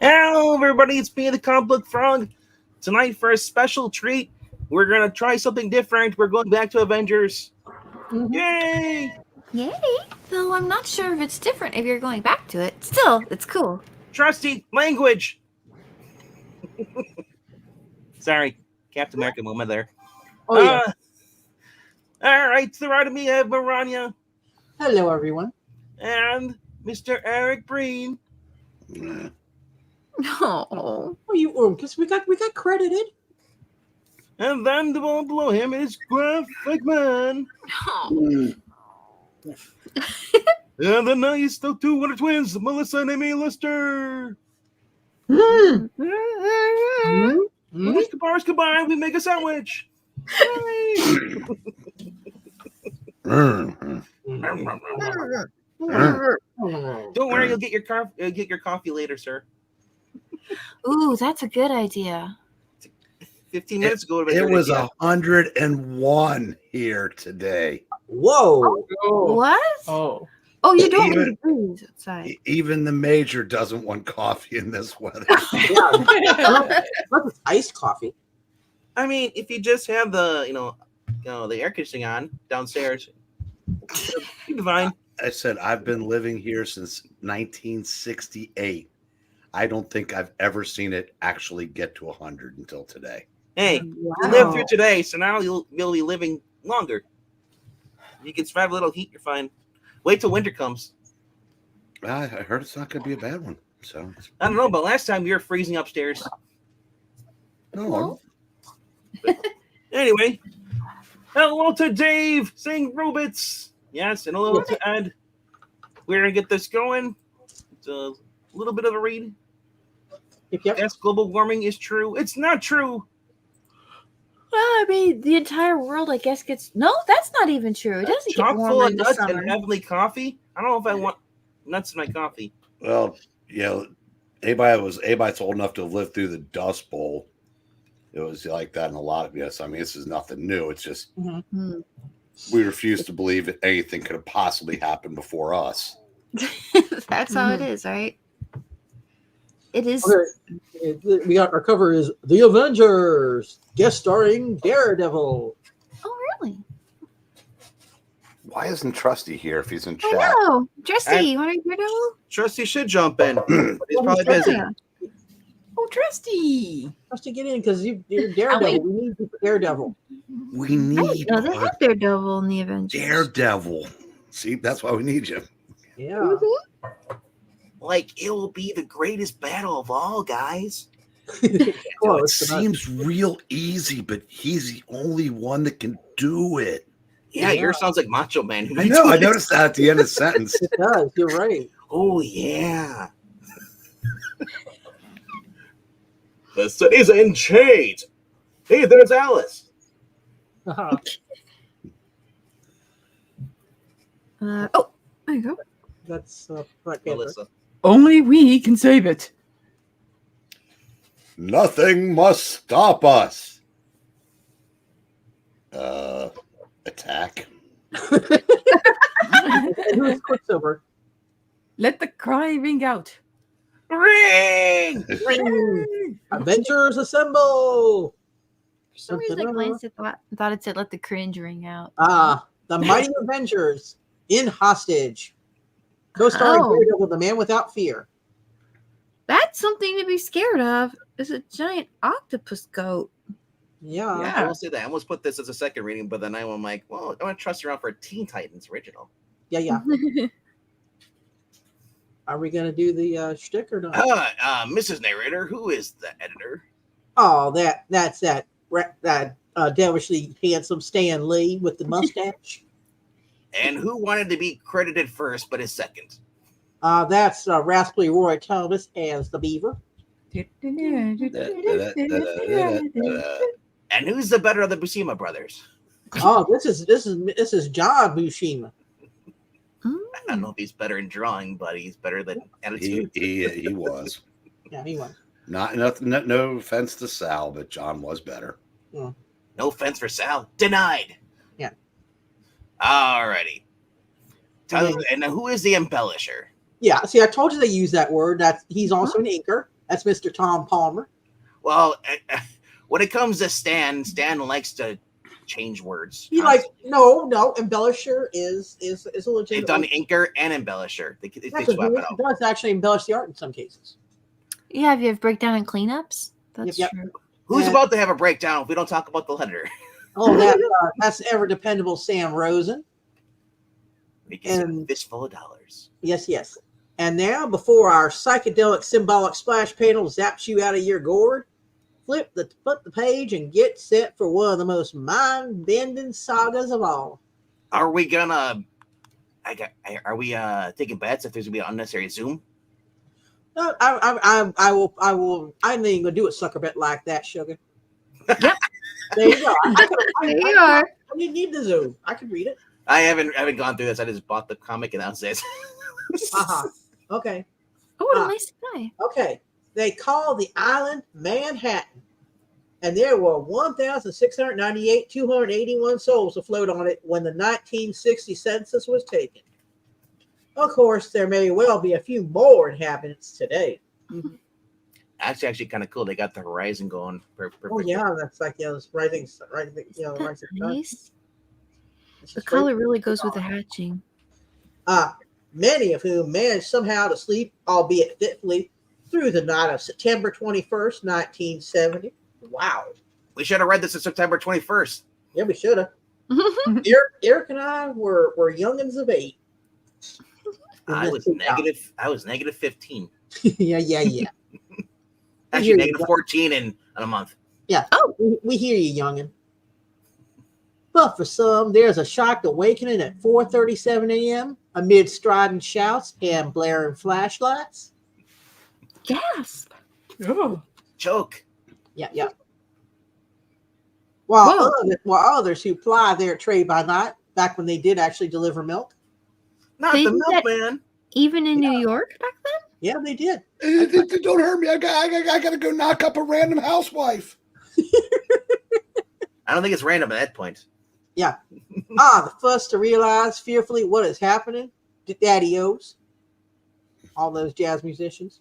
Hello, everybody. It's me, the Comic Book Frog. Tonight, for a special treat, we're going to try something different. We're going back to Avengers. Mm-hmm. Yay! Yay! Though I'm not sure if it's different if you're going back to it. Still, it's cool. Trusty language. Sorry, Captain America moment there. Oh, yeah. All right, to the right of me, I have Maranya Hello, everyone. and Mr. Eric Breen. No. Oh, you because we got credited. And then the one below him is Graphic Man. No. And the nice, the two Wonder Twins, Melissa and Amy Lister. Mm. When these bars combine, we make a sandwich. Don't worry, you'll get your coffee later, sir. Ooh, that's a good idea. 15 minutes ago, it was 101 here today. Whoa! What? Oh, you don't need to breathe outside. Even the major doesn't want coffee in this weather. yeah. That's iced coffee. I mean, if you just have the the air conditioning on downstairs, you'll be fine. I said I've been living here since 1968. I don't think I've ever seen it actually get to 100 until today. Hey, Wow. you lived through today, so now you'll be living longer. You can survive a little heat, you're fine. Wait till winter comes. I heard it's not going to be a bad one. So I don't know, but last time you were freezing upstairs. no, Anyway, hello to Dave saying robots. Yes, and hello to Ed. We're going to get this going. It's a little bit of a read. Yep. Yes, global warming is true. It's not true. Well, I mean, the entire world, I guess, gets... No, that's not even true. It doesn't Chock get full warmer of in the nuts summer. and heavenly coffee. I don't know if I want nuts in my coffee. well, anybody's old enough to have lived through the Dust Bowl. It was like that in a lot of I mean, this is nothing new. It's just we refuse to believe that anything could have possibly happened before us. That's how it is, right? It is. Okay. We got our cover is The Avengers, guest starring Daredevil. Oh, really? Why isn't Trusty here if he's in I chat? know. Trusty, you want to hear Daredevil? Trusty should jump in, but he's probably busy. Yeah. Oh, Trusty! Trusty, get in because you're Daredevil. We need you for Daredevil. We need No, they have Daredevil in the Avengers. Daredevil. See, that's why we need you. Yeah. Mm-hmm. Like, it will be the greatest battle of all, guys. It Close, but not- seems real easy, but he's the only one that can do it. Yeah, yours sounds like Macho Man. I know. I noticed that at the end of the sentence. It does. You're right. Oh, yeah. The city's in chains. Hey, there's Alice. Uh-huh. There you go. That's Black Panther. Melissa. Only we can save it. Nothing must stop us. Attack. And who's Quicksilver? Let the cry ring out. Ring! Avengers assemble! For some reason, I glanced at that. I thought it said, "Let the cringe ring out." The Mighty Avengers in Hostage. Co-starring Daredevil, the Man Without Fear. That's something to be scared of. It's a giant octopus goat. Yeah. I will say that. I almost put this as a second reading, but then I'm like, well, I want to trust around for a Teen Titans original. Yeah. Are we going to do the shtick or not? Mrs. Narrator, who is the editor? Oh, that's that devilishly handsome Stan Lee with the mustache. And who wanted to be credited first but is second? That's Rascally Roy Thomas as the Beaver. And who's the better of the Buscema brothers? Oh, this is John Buscema. I don't know if he's better in drawing, but he's better than attitude. He was. Yeah, he was. No offense to Sal, but John was better. No offense for Sal. Denied. Yeah. Alrighty. And who is the embellisher? Yeah, see, I told you they use that word. He's also an inker, That's Mr. Tom Palmer. Well, when it comes to Stan likes to change words. He like no, embellisher is a legitimate. They've done inker and embellisher. They swap it out. It does actually embellish the art in some cases. Yeah, if you have breakdown and cleanups, that's Yep. true. Who's about to have a breakdown if we don't talk about the letter? Oh, that's ever dependable Sam Rosen. And a fistful of dollars. Yes. And now, before our psychedelic symbolic splash panel zaps you out of your gourd, flip the page and get set for one of the most mind-bending sagas of all. Are we gonna? Are we taking bets if there's gonna be an unnecessary zoom? No, I will. I ain't even gonna do a sucker bet like that, sugar. Yep. There you go. There you are. I didn't need the zoom. I can read it. I haven't gone through this. I just bought the comic and that's it. Okay. Oh, what a nice guy. Okay. They call the island Manhattan, and there were 1,698, 281 souls afloat on it when the 1960 census was taken. Of course, there may well be a few more inhabitants today. Actually, kind of cool. They got the horizon going. Oh yeah, that's like this rising, That's nice. This The is great. color really goes with the hatching. Many of whom managed somehow to sleep, albeit fitfully, through the night of September 21st, 1970. Wow. We should have read this on September 21st. Yeah, we should have. Eric and I were youngins of 8. I was negative 15. yeah. Actually, negative 14 in a month. Yeah. Oh, we hear you, youngin. But for some, there's a shocked awakening at 4:37 a.m. amid strident shouts and blaring flashlights. Gasp. Oh. Choke. Yeah. While others who ply their trade by night, back when they did actually deliver milk. Not They the did that milkman. Even in New York back then? Yeah, they did. Don't hurt me. I gotta go knock up a random housewife. I don't think it's random at that point. Yeah. The first to realize fearfully what is happening, the daddy-os, all those jazz musicians,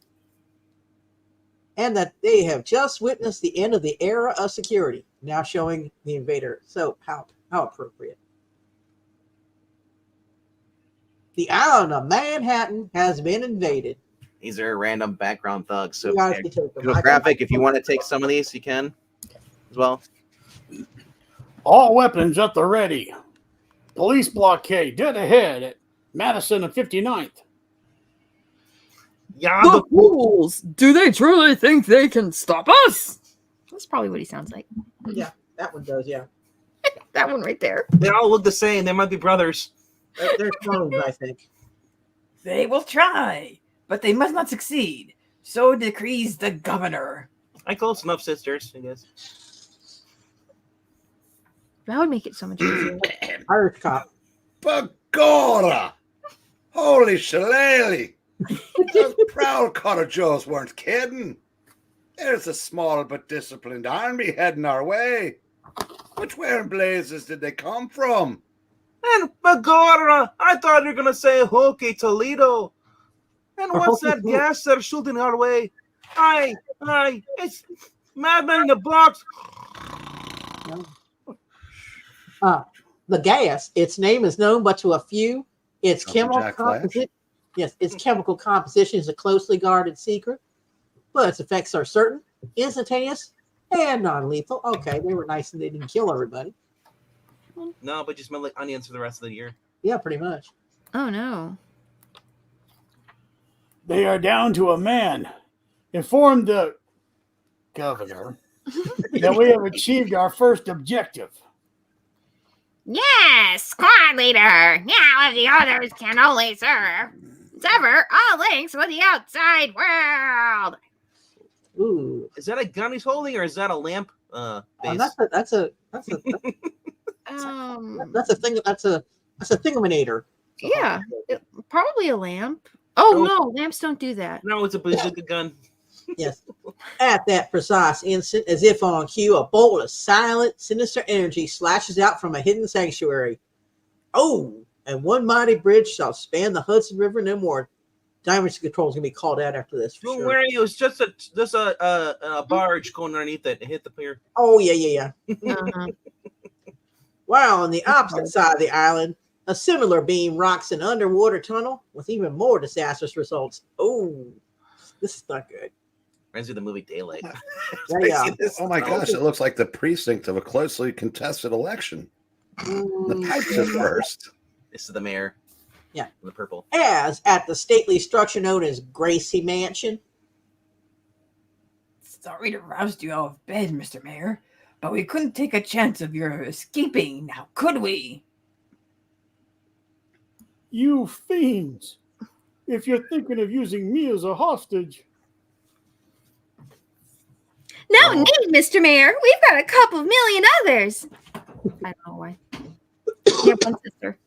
and that they have just witnessed the end of the era of security, now showing the invader. So how appropriate. The island of Manhattan has been invaded. These are random background thugs. So You guys can take them. graphic, if you want to take some of these, you can as well. All weapons at the ready. Police blockade dead ahead at Madison and 59th. Yeah, The fools! Do they truly think they can stop us? That's probably what he sounds like. Yeah, that one does. Yeah, That one right there. they all look the same. They might be brothers. they're clones, I think. They will try, but they must not succeed. So decrees the governor. I call it Snuff Sisters, I guess. That would make it so much easier. Irish cop. Bagora! Holy shillelagh! Those proud cottagers weren't kidding. There's a small but disciplined army heading our way. Which where in blazes did they come from? And Bagora, I thought you were gonna say Hockey Toledo. And what's that gas they're shooting our way? Aye, it's Madman in the box. The gas, its name is known but to a few. Its Jumping chemical Jack Flash? composition, yes, its chemical composition is a closely guarded secret, but its effects are certain, instantaneous, and non-lethal. Okay, they were nice and they didn't kill everybody. No, but you smell like onions for the rest of the year. Yeah, pretty much. Oh no. They are down to a man. Inform the governor that we have achieved our first objective. Yes, squad leader. Now, if the others can only sever all links with the outside world. Ooh, Is that a gun he's holding, or is that a lamp? Base? that's a thing. That's a thingaminator. Yeah. Probably a lamp. Oh no, lamps don't do that. No, it's a bazooka gun. Yes. At that precise instant, as if on cue, a bolt of silent, sinister energy slashes out from a hidden sanctuary. Oh, and one mighty bridge shall span the Hudson River no more. Dimension Control is going to be called out after this. For Don't sure. worry, it was just a barge going underneath it and hit the pier. Oh, yeah. Uh-huh. While on the opposite side of the island, a similar beam rocks an underwater tunnel with even more disastrous results. Oh, this is not good. Reminds me of the movie Daylight. Yeah. Oh my gosh, it looks like the precinct of a closely contested election. The pipes at first. This is the mayor. Yeah. The purple. As at the stately structure known as Gracie Mansion. Sorry to roust you out of bed, Mr. Mayor, but we couldn't take a chance of your escaping, now could we? You fiends! If you're thinking of using me as a hostage, No need, Mr. Mayor. We've got a couple million others. I don't know why. You have one sister.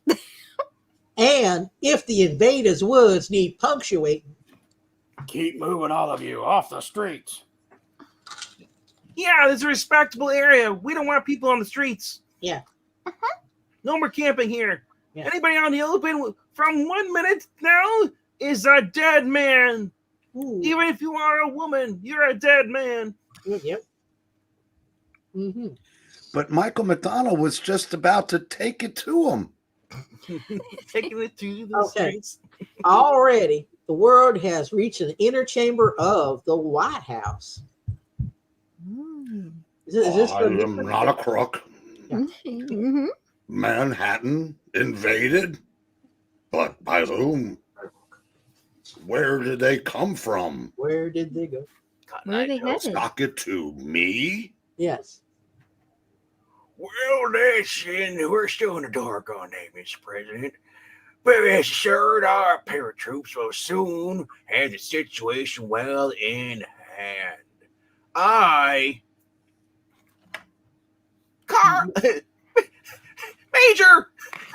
And if the invaders' words need punctuating, keep moving, all of you, off the streets. Yeah, this is a respectable area. We don't want people on the streets. Yeah. No more camping here. Yeah. Anybody on the open from 1 minute now is a dead man. ooh, Even if you are a woman, you're a dead man. yep. Mm-hmm. But Michael McDonald was just about to take it to him. Taking it to the Okay. streets. Already, the world has reached an inner chamber of the White House. Is this I am not a crook. Mhm. Manhattan invaded? But by whom? Where did they come from? Where did they go? Where are they headed? Stock it to me? Yes. Well, we're still in the dark on that, Mr. President. But rest assured, our paratroops will soon have the situation well in hand. Major!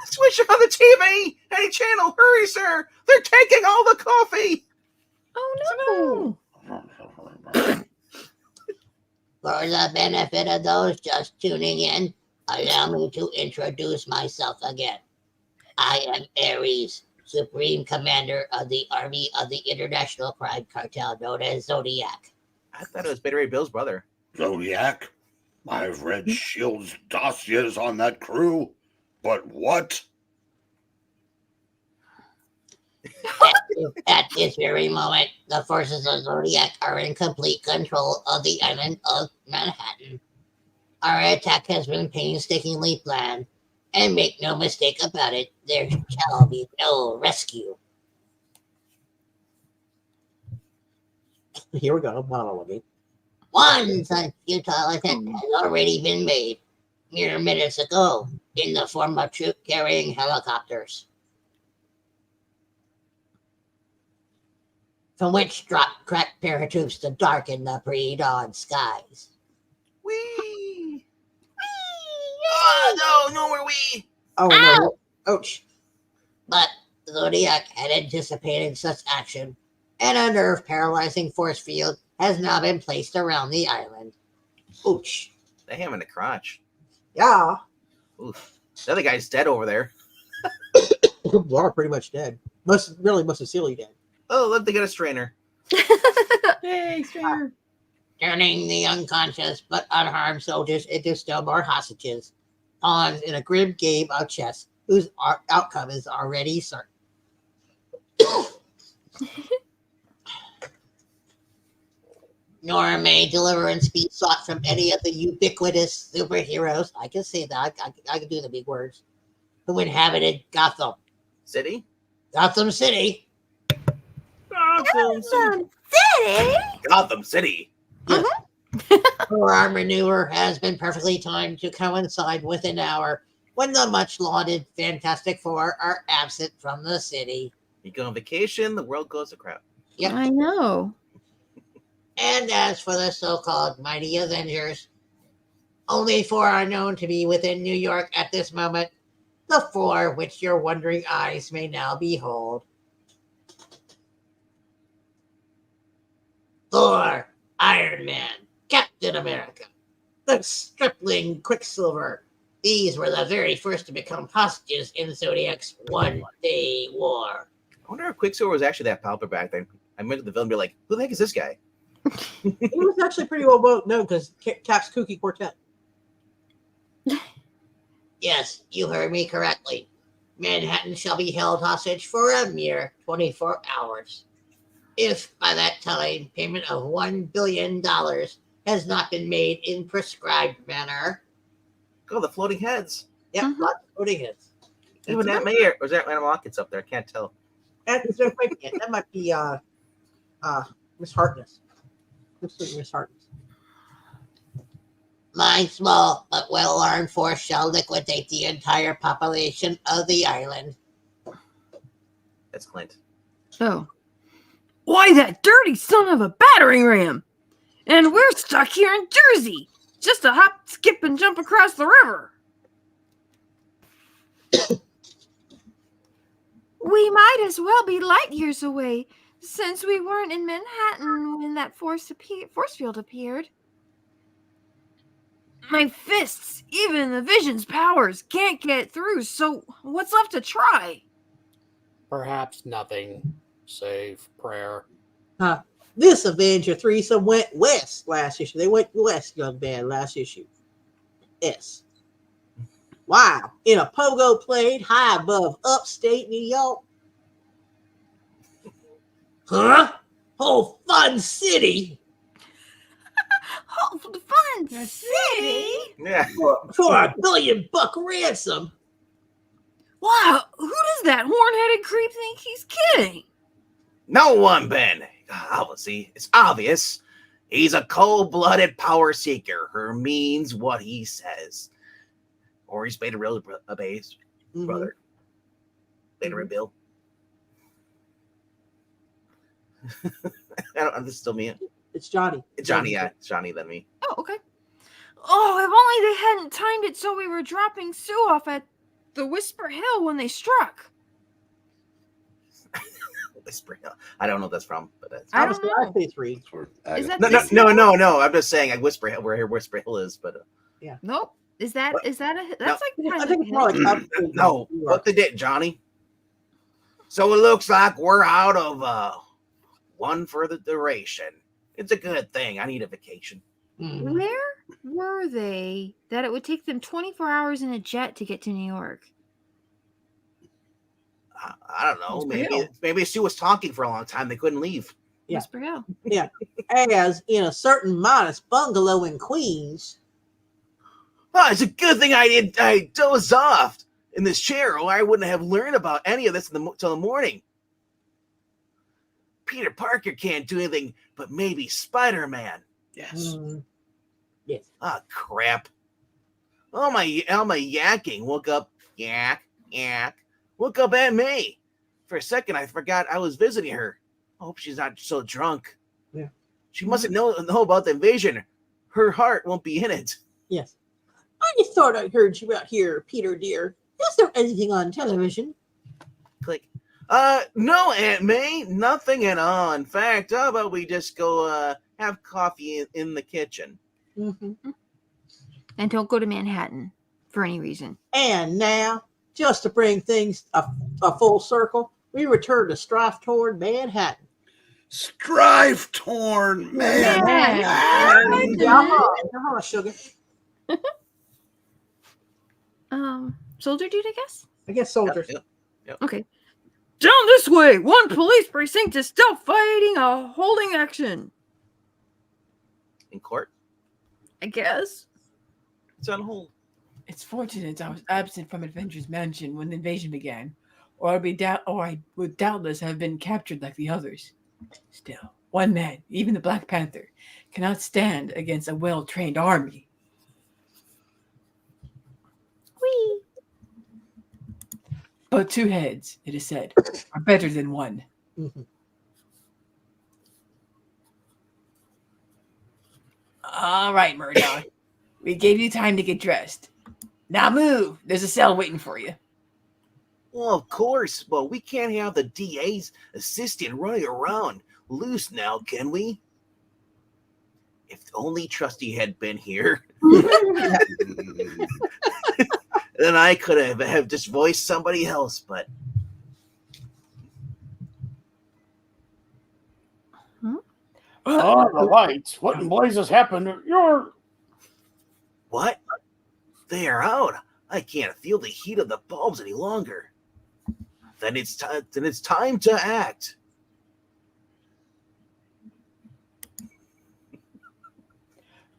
Switch on the TV! Any channel, hurry, sir! They're taking all the coffee! Oh no! For the benefit of those just tuning in, allow me to introduce myself again. I am Ares, Supreme Commander of the Army of the International Crime Cartel known as Zodiac. I thought it was Betty Ray Bill's brother. Zodiac? I've read Shield's dossiers on that crew, but what? At this very moment, the forces of Zodiac are in complete control of the island of Manhattan. Our attack has been painstakingly planned, and make no mistake about it, there shall be no rescue. Here we go. Monologuing. One such futile attempt has already been made mere minutes ago in the form of troop-carrying helicopters, from which dropped cracked paratroops to darken the pre-dawn skies. Wee! Oh, no more wee! Oh, no. Ouch. But Zodiac had anticipated such action, and a nerve-paralyzing force field has now been placed around the island. Ouch. They hit him in the crotch. Yeah. Oof. The other guy's dead over there. We're pretty much dead. Most of Silly dead. Oh, look, they got a strainer. Hey, stranger. Turning the unconscious but unharmed soldiers into stillborn hostages, pawns in a grim game of chess whose outcome is already certain. Nor may deliverance be sought from any of the ubiquitous superheroes. I can say that. I can do the big words. Who inhabited Gotham. City? Gotham City. Gotham City. City? Gotham City. For our maneuver has been perfectly timed to coincide with an hour when the much lauded Fantastic Four are absent from the city. You go on vacation, the world goes to crap. Yep. I know. And as for the so-called Mighty Avengers, only four are known to be within New York at this moment, the four which your wondering eyes may now behold. Thor, Iron Man, Captain America, the stripling Quicksilver. These were the very first to become hostages in Zodiac's one-day war. wonder if Quicksilver was actually that popular back then. I remember the villain be like, "Who the heck is this guy?" He was actually pretty well known because Cap's Kooky Quartet. Yes, you heard me correctly. Manhattan shall be held hostage for a mere 24 hours. If by that time payment of $1 billion has not been made in prescribed manner. Oh, the floating heads. Yep, Mhm. lots of floating heads. Even that mayor, or is that Animal Rockets up there? I can't tell. That might be Miss Harkness. Looks like Miss Harkness. My small but well-armed force shall liquidate the entire population of the island. That's Clint. Oh. Why, that dirty son of a battering ram! And we're stuck here in Jersey! Just a hop, skip, and jump across the river! We might as well be light years away, since we weren't in Manhattan when that force field appeared. My fists, even the vision's powers, can't get through, so what's left to try? Perhaps nothing, save prayer. This Avenger threesome went west last issue. They went west, young man, last issue. Yes. Wow. In a pogo plane high above upstate New York. Huh? Oh, Fun City. Oh, the Fun City! Yeah. For $1 billion ransom. Wow, who does that horn-headed creep think he's kidding? No one, Ben. Obviously, it's obvious. He's a cold-blooded power seeker who means what he says. Or he's Beta Ray Bill's brother. Beta Ray Bill. I don't. This is still me. It's Johnny. It's Johnny. Yeah, it's Johnny than me. Oh, okay. Oh, if only they hadn't timed it so we were dropping Sue off at the Whisper Hill when they struck. Whisper Hill. I don't know what that's from, but that's. I was don't know. phase 3. Is that No, this no, hill? no, no. I'm just saying, like Whisper Hill, where Whisper Hill is, but Nope. Is that a that's like I kind think of it's more like no. What they did, Johnny. So it looks like we're out of one for the duration. It's a good thing. I need a vacation. Where were they that it would take them 24 hours in a jet to get to New York? I don't know. Whisper Hill. Maybe Sue was talking for a long time. They couldn't leave. Yeah. Whisper Hill. As in a certain modest bungalow in Queens. Oh, it's a good thing I dozed off in this chair, or I wouldn't have learned about any of this till the morning. Peter Parker can't do anything but maybe Spider-Man. Yes. Yes. Ah, crap. Oh, my yakking woke up. Yak. Woke up at me. For a second, I forgot I was visiting her. I hope she's not so drunk. Yeah. She mustn't know about the invasion. Her heart won't be in it. Yes. I just thought I heard you out here, Peter dear. Is there anything on television? Click. No, Aunt May, nothing at all. In fact, how about we just go have coffee in the kitchen? Mm-hmm. And don't go to Manhattan for any reason. And now, just to bring things a full circle, we return to strife toward Manhattan. Strife torn man. Yaha, sugar. Soldier dude, I guess. I guess soldiers. Yep. Okay. Down this way! One police precinct is still fighting a holding action. In court. I guess. It's on hold. It's fortunate I was absent from Avengers Mansion when the invasion began, or I would doubtless have been captured like the others. Still, one man, even the Black Panther, cannot stand against a well-trained army. Whee! But two heads, it is said, are better than one. Mhm. All right, Murdock. We gave you time to get dressed. Now move. There's a cell waiting for you. Well, of course. Well, we can't have the DA's assistant running around loose now, can we? If only Trusty had been here, then I could have just voiced somebody else, but Oh, the lights. What in blazes happened to your... What? They are out. I can't feel the heat of the bulbs any longer. Then it's time to act.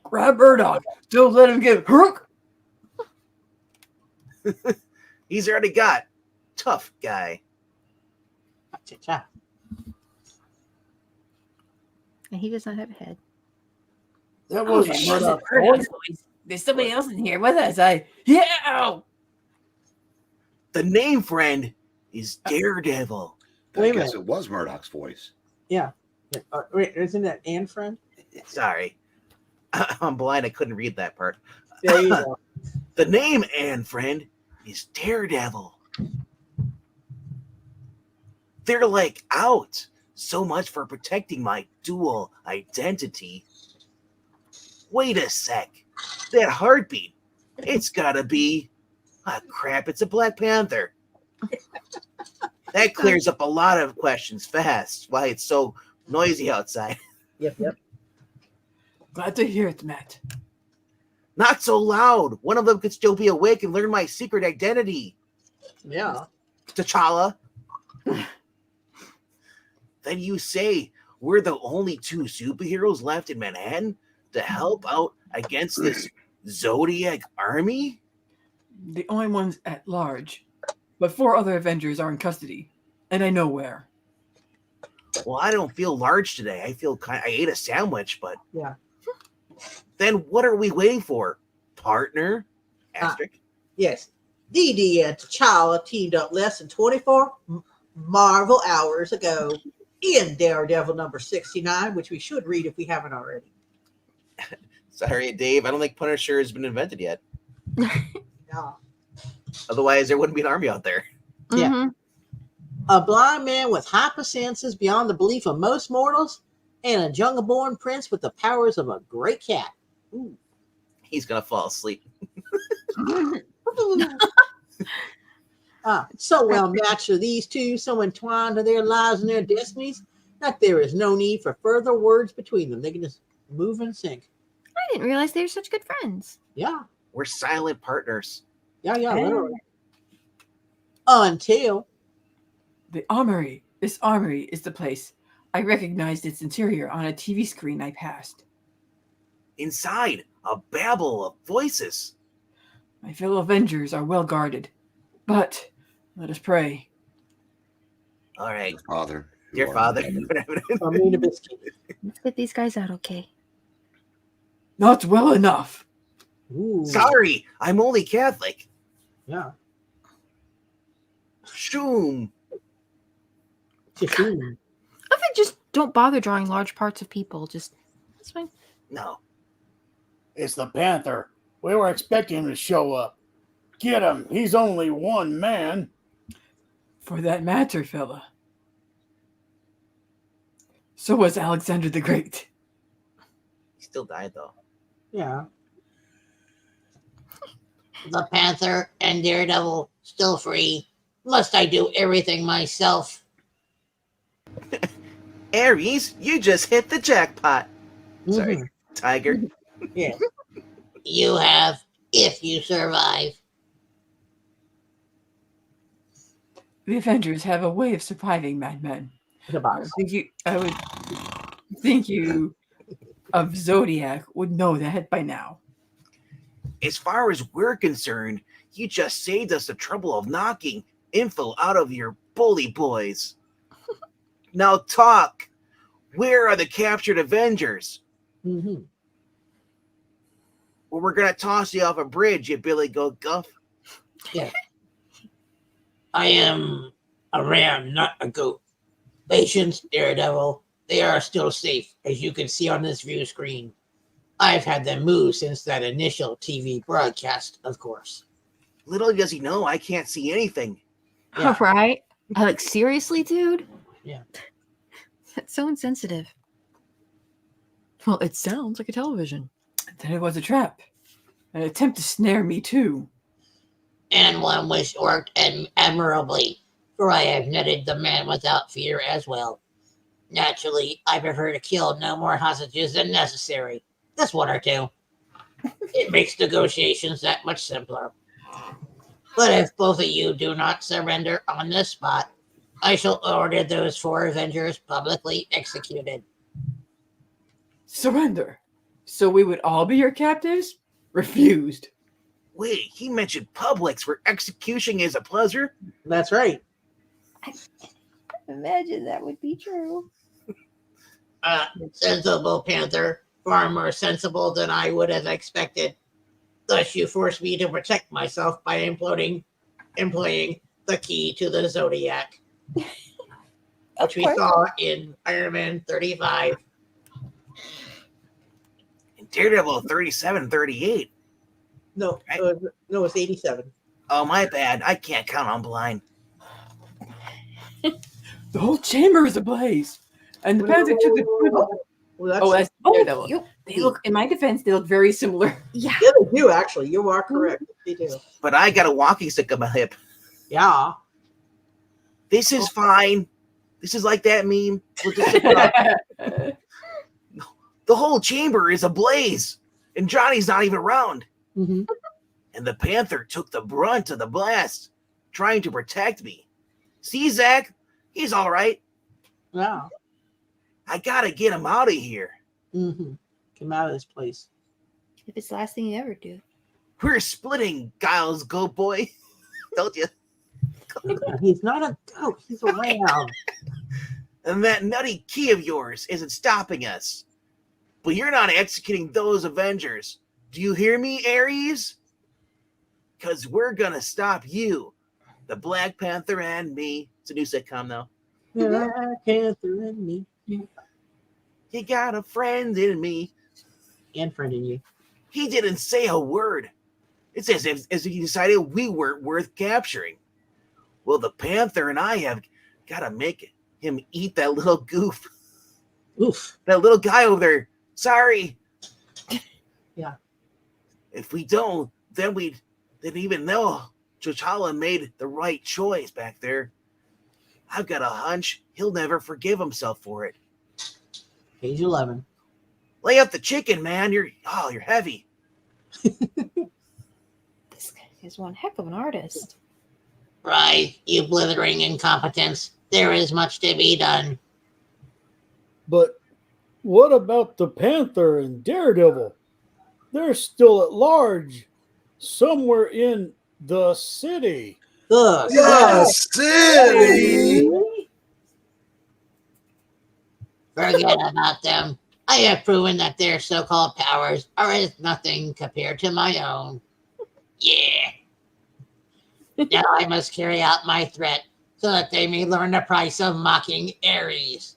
Grab Murdock. Don't let him get hook. He's already got tough guy. Cha-cha. And he does not have a head. That Oh, wasn't shit, Murdock's Murdock's voice. voice. There's somebody else in here with us. Yeah. The name friend is Daredevil. Wait I a guess minute. it was Murdock's voice. Yeah. Wait, isn't that Anne friend? Sorry. I'm blind. I couldn't read that part. There you go. The name and friend is Daredevil. They're like out. So much for protecting my dual identity. Wait a sec. That heartbeat. It's gotta be... Ah, crap. It's a Black Panther. That clears up a lot of questions fast. Why it's so noisy outside. Yep. Glad to hear it, Matt. Not so loud. One of them could still be awake and learn my secret identity. Yeah. T'Challa. Then you say we're the only two superheroes left in Manhattan to help out against this Zodiac army? The only ones at large. But 4 other Avengers are in custody. And I know where. Well, I don't feel large today. I feel I ate a sandwich, but Yeah. then what are we waiting for? Partner? Asterisk. Yes. DD and T'Challa teamed up less than 24 Marvel hours ago in Daredevil number 69, which we should read if we haven't already. Sorry, Dave. I don't think Punisher has been invented yet. Yeah. Otherwise, there wouldn't be an army out there. Yeah. Mhm. A blind man with hypersenses beyond the belief of most mortals, and a jungle-born prince with the powers of a great cat. Ooh. He's going to fall asleep. So well matched are these two, so entwined are their lives and their destinies, that there is no need for further words between them. They can just move and sync. I didn't realize they were such good friends. Yeah. We're silent partners. Yeah, literally. Until The armory. This armory is the place. I recognized its interior on a TV screen I passed. Inside, a babble of voices. My fellow Avengers are well guarded. But let us pray. All right, Father. who dear art Father. in heaven. Amina Biscuit. Let's get these guys out, okay? Not well enough. Ooh. Sorry, I'm only Catholic. Yeah. Shoom. Cha-ching. I think just don't bother drawing large parts of people. Just that's fine. No. It's the Panther. We were expecting him to show up. Get him. He's only one man. For that matter, fella. So was Alexander the Great. He still died, though. Yeah. The Panther and Daredevil still free. Must I do everything myself? Aries, you just hit the jackpot. Sorry, Mhm. Tiger. Yeah. You have, if you survive. The Avengers have a way of surviving, madmen. The box. I would think you of Zodiac would know that by now. As far as we're concerned, you just saved us the trouble of knocking info out of your bully boys. Now talk. Where are the captured Avengers? Mm-hmm. Well, we're gonna toss you off a bridge, you Billy Goat Guff. I am a ram, not a goat. Patience, Daredevil. They are still safe, as you can see on this view screen. I've had them move since that initial TV broadcast, of course. Little does he know, I can't see anything. Yeah. Right? Like seriously, dude? Yeah. That's so insensitive. Well, it sounds like a television. Then it was a trap. An attempt to snare me, too. And one which worked admirably, for I have netted the man without fear as well. Naturally, I prefer to kill no more hostages than necessary. Just one or two. It makes negotiations that much simpler. But if both of you do not surrender on the spot, I shall order those 4 Avengers publicly executed. Surrender. So we would all be your captives? Refused. Wait, he mentioned Publix where execution is a pleasure? That's right. Imagine that would be true. Sensible Panther, far more sensible than I would have expected. Thus, you forced me to protect myself by employing the key to the Zodiac, which we saw in Iron Man 35. In Daredevil 37, 38. No, Right. no, it's 87. Oh, my bad. I can't count on blind. The whole chamber is ablaze. And the Panther took the... Well, that's, Oh, that's Daredevil. They look, in my defense, they look very similar. Yeah. yeah, they do actually. You are correct. They do. But I got a walking stick on my hip. Yeah. This is fine. This is like that meme. We'll just zip it up. The whole chamber is ablaze, and Johnny's not even around. Mm-hmm. And the Panther took the brunt of the blast, trying to protect me. See, Zach? He's all right. Yeah. I gotta get him out of here. Mm-hmm. Come out of this place. If it's the last thing you ever do. We're splitting, Giles, goat boy. Told you. He's not a goat. He's a ram. And that nutty key of yours isn't stopping us. But you're not executing those Avengers. Do you hear me, Ares? Because we're gonna stop you. The Black Panther and me. It's a new sitcom now. Black Panther and me. You got a friend in me. And friend in you. He didn't say a word. It's as if he decided we weren't worth capturing. Well, the Panther and I have got to make him eat that little goof. Oof. That little guy over there. Sorry. Yeah. If we don't, then even know T'Challa made the right choice back there. I've got a hunch he'll never forgive himself for it. Page 11. Lay up the chicken, man. You're heavy. This guy is one heck of an artist. Right, you blithering incompetence. There is much to be done. But what about the Panther and Daredevil? They're still at large, somewhere in the city. The city! Forget about them. I have proven that their so-called powers are as nothing compared to my own. Yeah. Now I must carry out my threat so that they may learn the price of mocking Ares.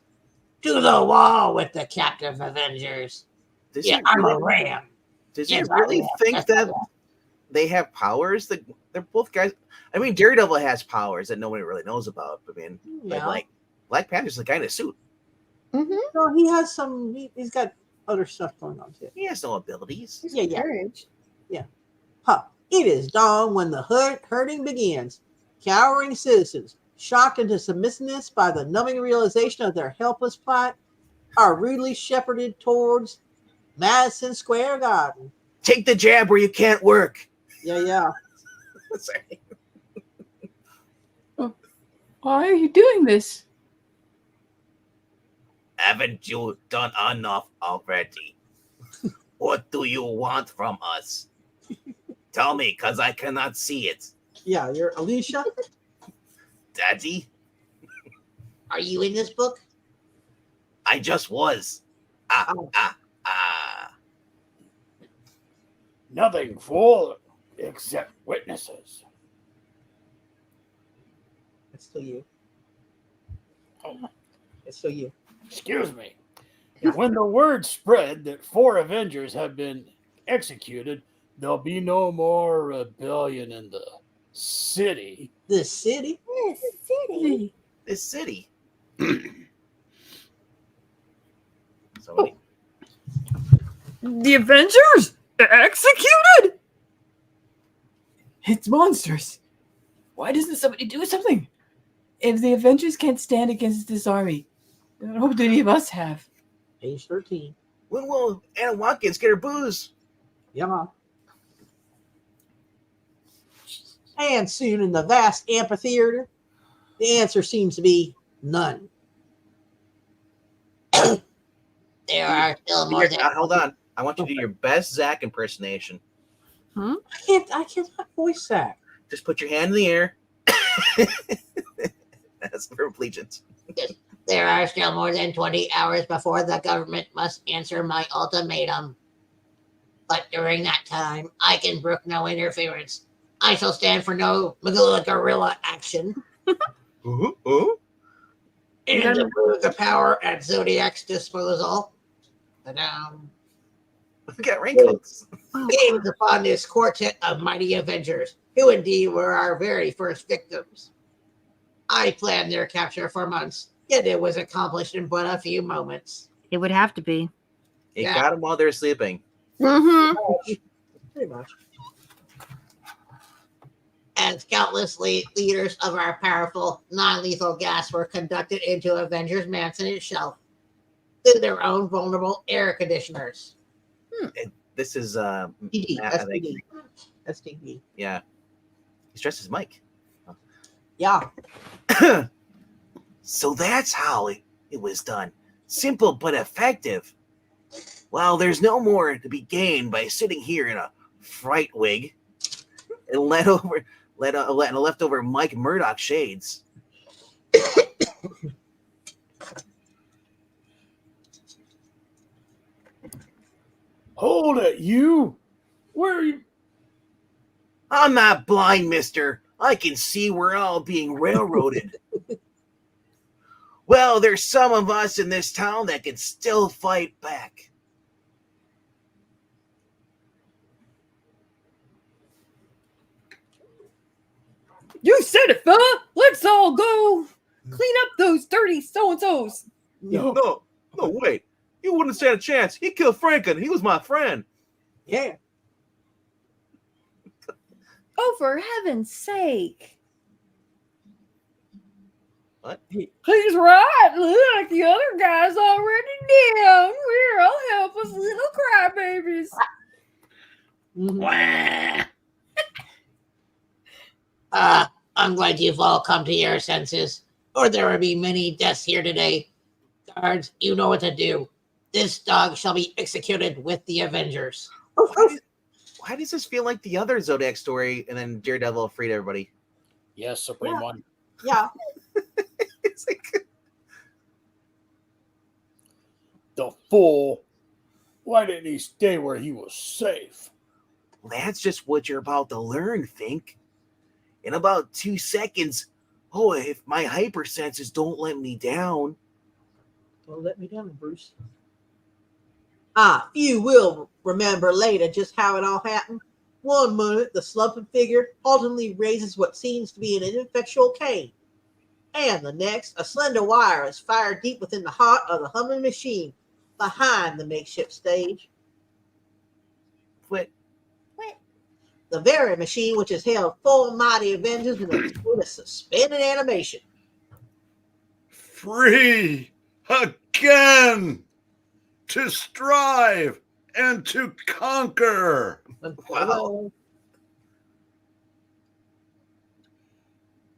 To the wall with the captive Avengers. Does Yeah, he I'm a really, ram. does Yes, he really I am. think Yes, that I am. they have powers? They're both guys. I mean, Daredevil has powers that nobody really knows about. I mean, but Yeah. like Black Panther's the guy in a suit. Mm-hmm. No, he has some. He's got other stuff going on too. He has no abilities. Yeah. Courage. Huh. It is dawn when the hurting begins. Cowering citizens, shocked into submissiveness by the numbing realization of their helpless plight, are rudely shepherded towards Madison Square Garden. Take the jab where you can't work. Yeah. Sorry. Why are you doing this? Haven't you done enough already? What do you want from us? Tell me, because I cannot see it. Yeah, you're Alicia. Daddy, Are you in this book? I just was. Nothing for except witnesses. It's still you. It's still you. Excuse me. When the word spread that 4 Avengers have been executed, there'll be no more rebellion in the city. The city. Yes, city. This city. Somebody. The Avengers executed? It's monstrous. Why doesn't somebody do something? If the Avengers can't stand against this army, I hope any of us have. Page 13. When will Anna Watkins get her booze? Yeah. And soon in the vast amphitheater, the answer seems to be none. There are still more than Hold on. I want you to do your best Zach impersonation. I cannot voice that. Just put your hand in the air. That's for allegiance. there are still more than 20 hours before the government must answer my ultimatum. But during that time, I can brook no interference. I shall stand for no guerrilla action. Ooh. And to prove the power at Zodiac's disposal. We got raincoats. Games upon this quartet of mighty Avengers, who indeed were our very first victims. I planned their capture for months, yet it was accomplished in but a few moments. It would have to be. You Yeah. got them while they're sleeping. Mm-hmm. Pretty much. As countless leaders of our powerful, non-lethal gas were conducted into Avengers Mansion itself through their own vulnerable air conditioners. This is TD. Matt, I think. That's TD. Yeah. He's dressed as Mike. Yeah. So that's how it was done. Simple but effective. Well, there's no more to be gained by sitting here in a fright wig and leftover Mike Murdock shades. Hold it, you! Where are you? I'm not blind, mister. I can see we're all being railroaded. Well, there's some of us in this town that can still fight back. You said it, fella. Let's all go clean up those dirty so-and-sos. No, wait. You wouldn't stand a chance. He killed Franklin. He was my friend. Yeah. Oh, for heaven's sake. He's right. Look, the other guy's already down. We're all helpless little crybabies. Mhm. I'm glad you've all come to your senses, or there will be many deaths here today. Guards, you know what to do. This dog shall be executed with the Avengers. Why does this feel like the other Zodiac story and then Daredevil freed everybody? Yes, Supreme One. Yeah. It's like, The fool. Why didn't he stay where he was safe? that's just what you're about to learn, Fink. In about 2 seconds, if my hypersenses don't let me down. Don't let me down, Bruce. You will remember later just how it all happened. One minute, the slumping figure ultimately raises what seems to be an ineffectual cane. And the next, a slender wire is fired deep within the heart of the humming machine behind the makeshift stage. What? The very machine which has held 4 mighty Avengers in a state of suspended animation. Free again to strive and to conquer. Wow.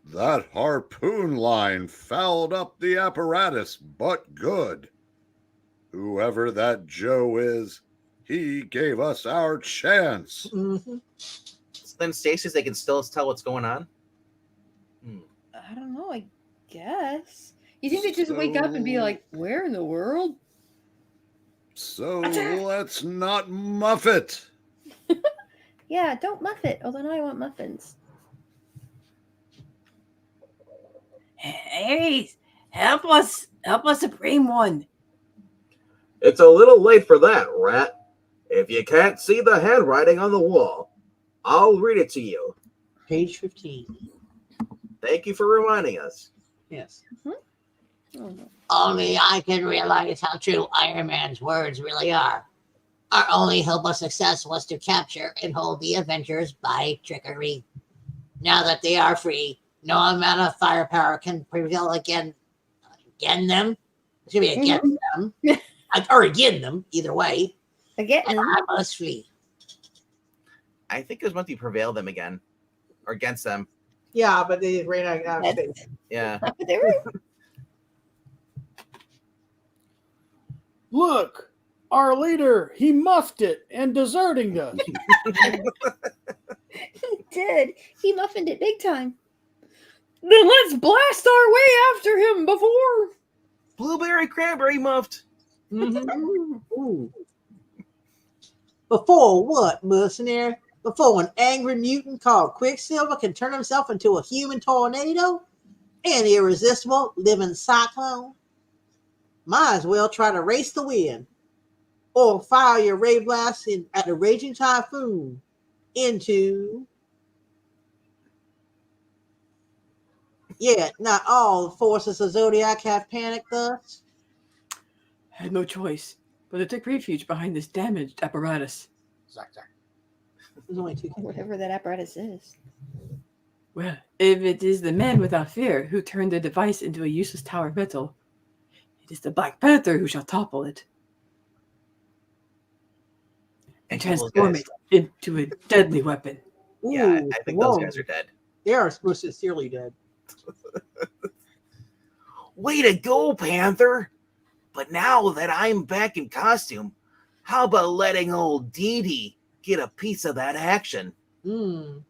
That harpoon line fouled up the apparatus, but good. Whoever that Joe is, he gave us our chance. Mm-hmm. Then Stasis, they can still tell what's going on. I don't know, I guess. You think they just wake up and be like, where in the world? So let's not muff it. Yeah, don't muff it. Although now I want muffins. Hey, help us, Supreme One. It's a little late for that, Rat. If you can't see the handwriting on the wall, I'll read it to you. Page 15. Thank you for reminding us. Yes. Oh, no. Only I can realize how true Iron Man's words really are. Our only hope of success was to capture and hold the Avengers by trickery. Now that they are free, no amount of firepower can prevail against them. Should be against them. Or against them, either way. Again. And I must flee. I think it was meant to prevail them again. Or against them. Yeah, but they ran out of space. Yeah. They were. Look, our leader, he muffed it and deserting us. He did. He muffined it big time. Then let's blast our way after him before. Blueberry cranberry muffed. Mhm. Ooh. Before what, mercenary? Before an angry mutant called Quicksilver can turn himself into a human tornado? An irresistible living cyclone? Might as well try to race the wind. Or fire your ray blast at a raging typhoon into... Yet not all the forces of Zodiac have panicked thus. Had no choice but to take refuge behind this damaged apparatus. Zack, Zack. There's only two. Whatever that apparatus is. Well, if it is the man without fear who turned the device into a useless tower of metal, it is the Black Panther who shall topple it and transform it into a deadly weapon. Yeah, Ooh, I think whoa. those guys are dead. They are most sincerely dead. Way to go, Panther! But now that I'm back in costume, how about letting old Dee Dee get a piece of that action? Mm.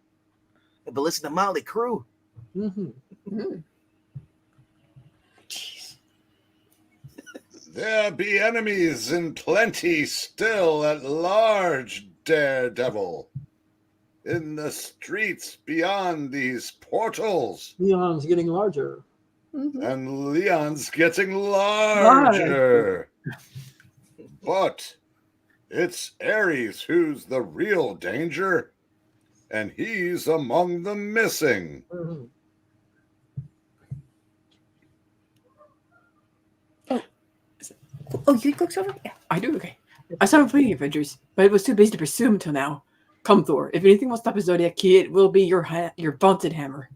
But listen to Motley Crue. Mm-hmm. There be enemies in plenty still at large, Daredevil. In the streets beyond these portals. Leon's getting larger. And Leon's getting larger. But it's Ares who's the real danger. And he's among the missing. Mm-hmm. Oh, you think Quicksilver? Yeah, I do. Okay. I saw him playing Avengers, but it was too busy to pursue him until now. Come, Thor. If anything will stop his Zodiac key, it will be your vaunted hammer.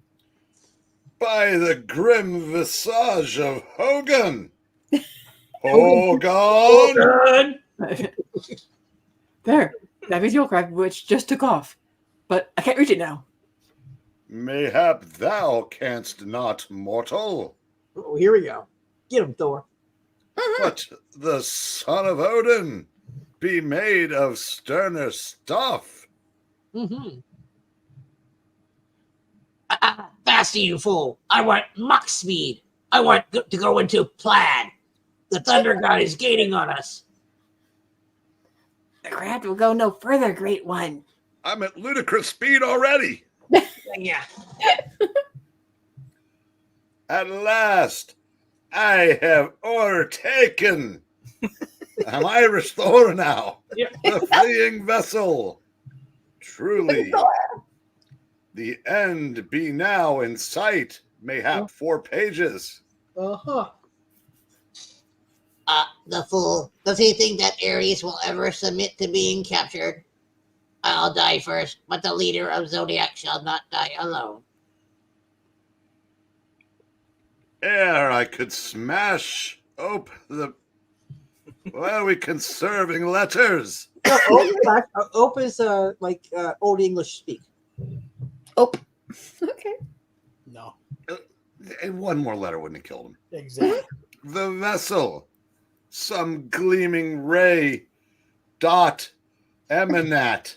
By the grim visage of Hogan. Hogan! There. That video craft which just took off. But I can't reach it now. Mayhap thou canst not, mortal. Oh, here we go. Get him, Thor. But the son of Odin be made of sterner stuff. Mm-hmm. Faster, you fool. I want Mach speed. I want to go into Plaid. The Thunder God is gaining on us. The craft will go no further, Great One. I'm at ludicrous speed already. Yeah. At last, I have overtaken. I'm Irish Thor now. Yeah. The fleeing vessel. Truly. The end be now in sight. Mayhap 4 pages. Uh-huh. The fool. Does he think that Ares will ever submit to being captured? I'll die first, but the leader of Zodiac shall not die alone. Ere I could smash ope the... Why are we conserving letters? Ope is like Old English speak. Oh. Okay. No, And one more letter wouldn't have killed him. exactly. The vessel. Some gleaming ray. Dot. Emanat.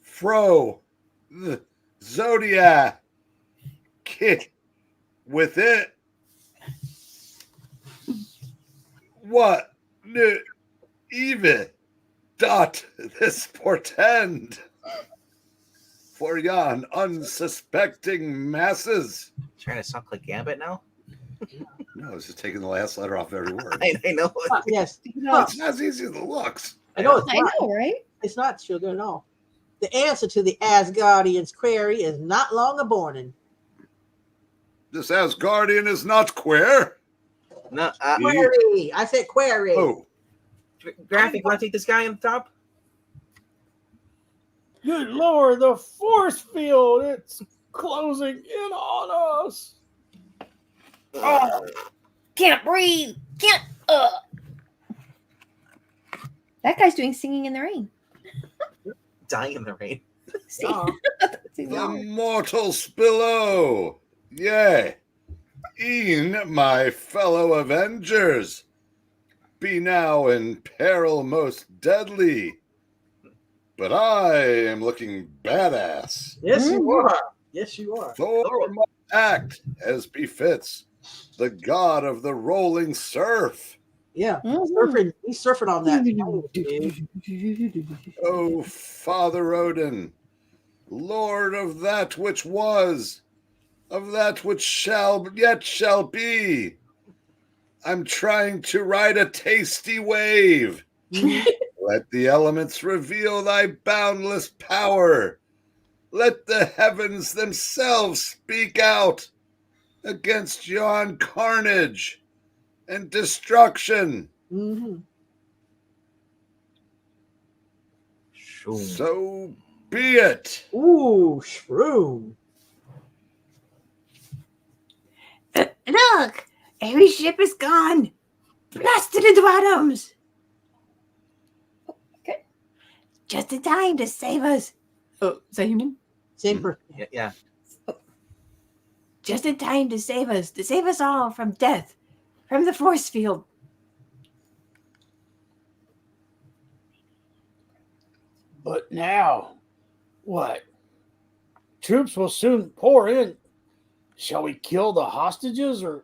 Fro. The Zodiac. Kick. With it. What? Even. Dot. This portend. For yon unsuspecting masses. Trying to suck like Gambit now? No, it's just taking the last letter off every word. I know. Yes. It's not as easy as it looks. I know it's I not. know, right? It's not sugar at all. The answer to the Asgardian's query is not long a borning. This Asgardian is not queer. No, Query. I said query. Oh, Graphic, want to take this guy on the top? Good Lord, the force field, it's closing in on us. Oh. Can't breathe. Can't. That guy's doing Singing in the Rain. Dying in the rain. See? Oh. The mortals below, yea, e'en my fellow Avengers, be now in peril most deadly. But I am looking badass. Yes, you are. Yes, you are. Thor must act as befits the god of the rolling surf. Yeah, Mhm. he's surfing on that. dude. O Father Odin, Lord of that which was, of that which shall be. I'm trying to ride a tasty wave. Let the elements reveal thy boundless power. Let the heavens themselves speak out against yon carnage and destruction. Mm-hmm. So be it. Ooh, shroom. Look! Every ship is gone! Blasted into atoms! Okay. Just in time to save us. Oh, is that human? Same person. Yeah. Just in time to save us all from death, from the force field. But now, what? Troops will soon pour in. Shall we kill the hostages or?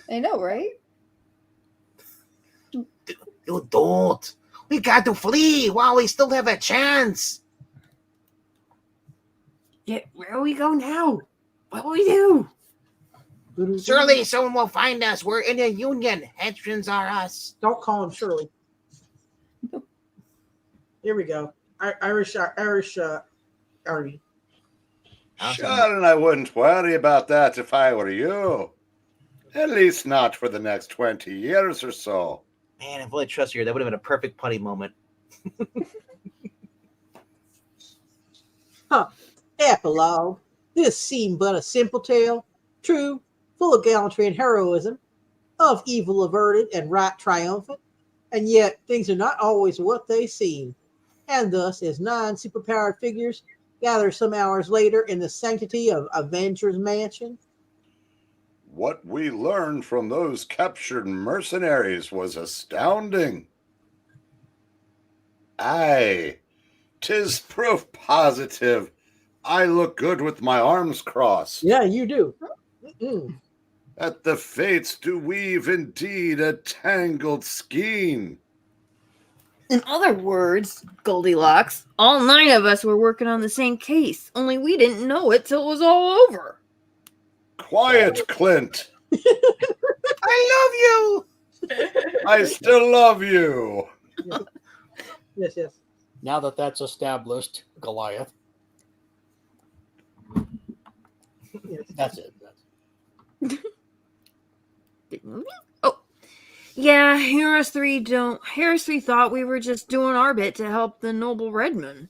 I know, right? You don't. We got to flee while we still have a chance. Yeah, where will we go now? What will we do? Surely someone will find us. We're in a union. Headsrins are us. Don't call him Shirley. Here we go. Irish Army. Sure, and I wouldn't worry about that if I were you. At least not for the next 20 years or so. Man, if I trust you, that would have been a perfect putty moment. Epilogue. This seemed but a simple tale, true, full of gallantry and heroism, of evil averted and right triumphant, and yet things are not always what they seem. And thus, as 9 superpowered figures gather some hours later in the sanctity of Avengers Mansion, What we learned from those captured mercenaries was astounding. Aye, 'tis proof positive I look good with my arms crossed. yeah, you do. Mm-mm. That the fates do weave indeed a tangled skein. In other words, Goldilocks, all 9 of us were working on the same case, only we didn't know it till it was all over. Quiet, Clint. I love you. I still love you. Yes, yes. Now that that's established, Goliath. Yes. That's it. Oh, yeah. Heroes 3 thought we were just doing our bit to help the noble Redman.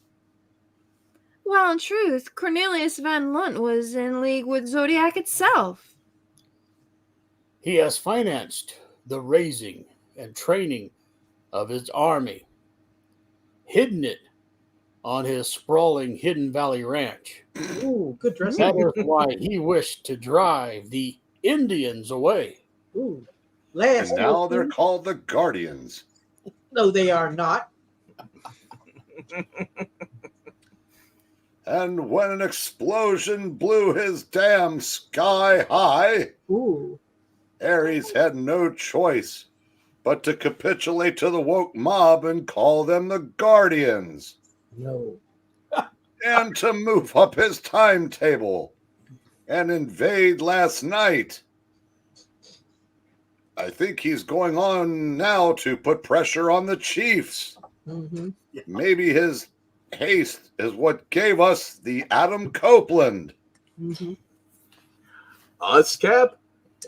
Well, in truth, Cornelius Van Lunt was in league with Zodiac itself. He has financed the raising and training of his army, hidden it on his sprawling Hidden Valley ranch. Ooh, good dressing. That is why he wished to drive the Indians away. Ooh. And Last now they're called the Guardians. No, they are not. And when an explosion blew his dam sky high, Ooh. Ares had no choice but to capitulate to the woke mob and call them the Guardians, No. and to move up his timetable and invade last night. I think he's going on now to put pressure on the chiefs. Mm-hmm. Maybe his haste is what gave us the Adam Copeland. Mm-hmm. Us, Cap?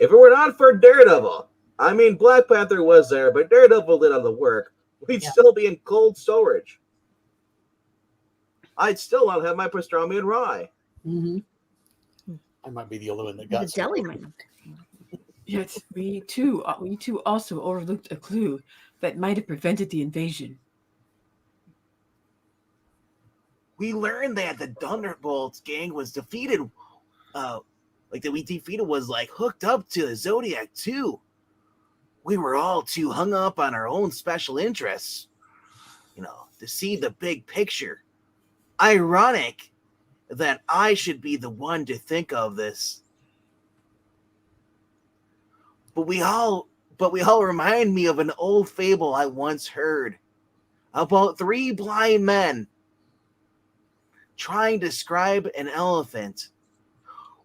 If it were not for Daredevil, I mean, Black Panther was there, but Daredevil did all the work, we'd still be in cold storage. I'd still not have my pastrami and rye. Mm-hmm. I might be the only one that The got deli man. Yet we too also overlooked a clue that might have prevented the invasion. We learned that the Thunderbolts gang was defeated. That we defeated was like hooked up to the Zodiac too. We were all too hung up on our own special interests, to see the big picture. Ironic that I should be the one to think of this. But we all remind me of an old fable I once heard about 3 blind men trying to describe an elephant.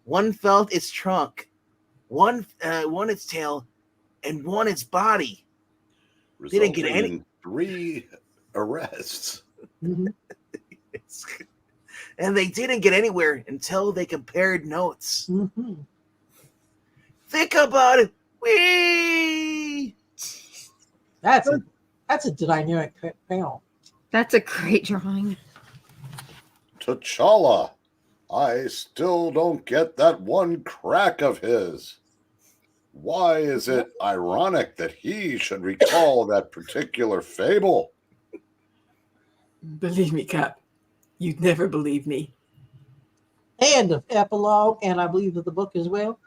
One felt its trunk, one its tail, and one its body. Resulting Didn't get any. in 3 arrests. Mhm. And they didn't get anywhere until they compared notes. Mhm. Think about it. Whee! That's a dynamic panel. That's a great drawing. T'Challa, I still don't get that one crack of his. Why is it ironic that he should recall that particular fable? Believe me, Cap, you'd never believe me. And the epilogue, and I believe that the book as well.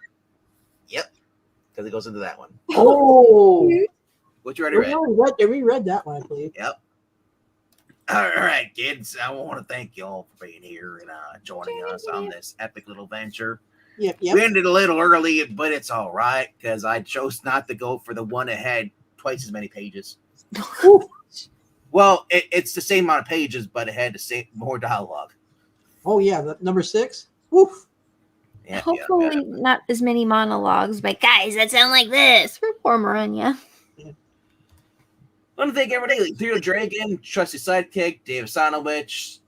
Yep, because it goes into that one. Oh, Which you already read. we read that one, I believe. Yep. All right, kids. I want to thank you all for being here and joining us on this epic little venture. Yep. We ended a little early, but it's all right because I chose not to go for the one that had twice as many pages. Well, it's the same amount of pages, but it had more dialogue. Oh yeah, number 6. Woof. Yeah, Hopefully not as many monologues, but guys, that sound like this for poor Maranya. I want to thank everybody like Theo Dragon, Trusty Sidekick, Dave Sanovich,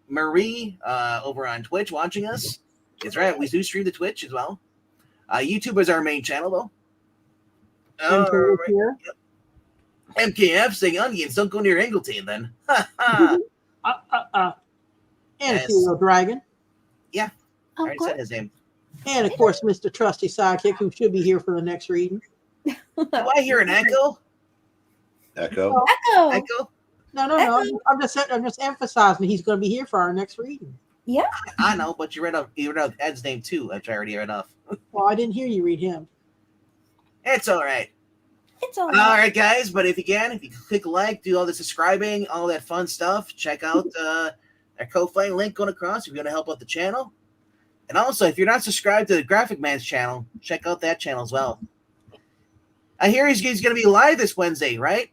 Marie over on Twitch watching us. That's right, we do stream the Twitch as well. YouTube is our main channel, though. Here. Yep. MKF saying onions, don't go near Angleton then. And Imperial Dragon. Yeah, I Of already course. said his name. And of course, Mr. Trusty Sidekick, who should be here for the next reading. Do I hear an echo? Echo. Echo. Echo? No. I'm just emphasizing he's going to be here for our next reading. I know, but you read out Ed's name too, which I already read off. Well, I didn't hear you read him. It's all right. It's all All right. right, guys. But if you click like, do all the subscribing, all that fun stuff, check out our Ko-Fi link going across if you're going to help out the channel. And also, if you're not subscribed to the Graphic Man's channel, check out that channel as well. I hear he's going to be live this Wednesday, right?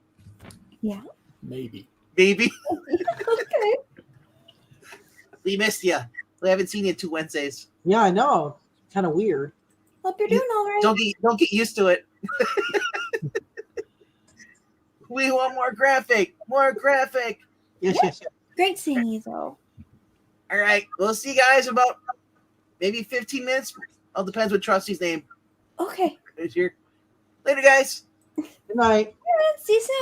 Maybe. Baby. Okay. We missed you. We haven't seen you in 2 Wednesdays. Yeah, I know. Kind of weird. Hope you're doing all right. Don't get used to it. We want more graphic. More graphic. Yes. Great seeing you, though. All right. We'll see you guys in about maybe 15 minutes. All depends what Trusty's name Okay. is here. Later, guys. Good night. See you soon.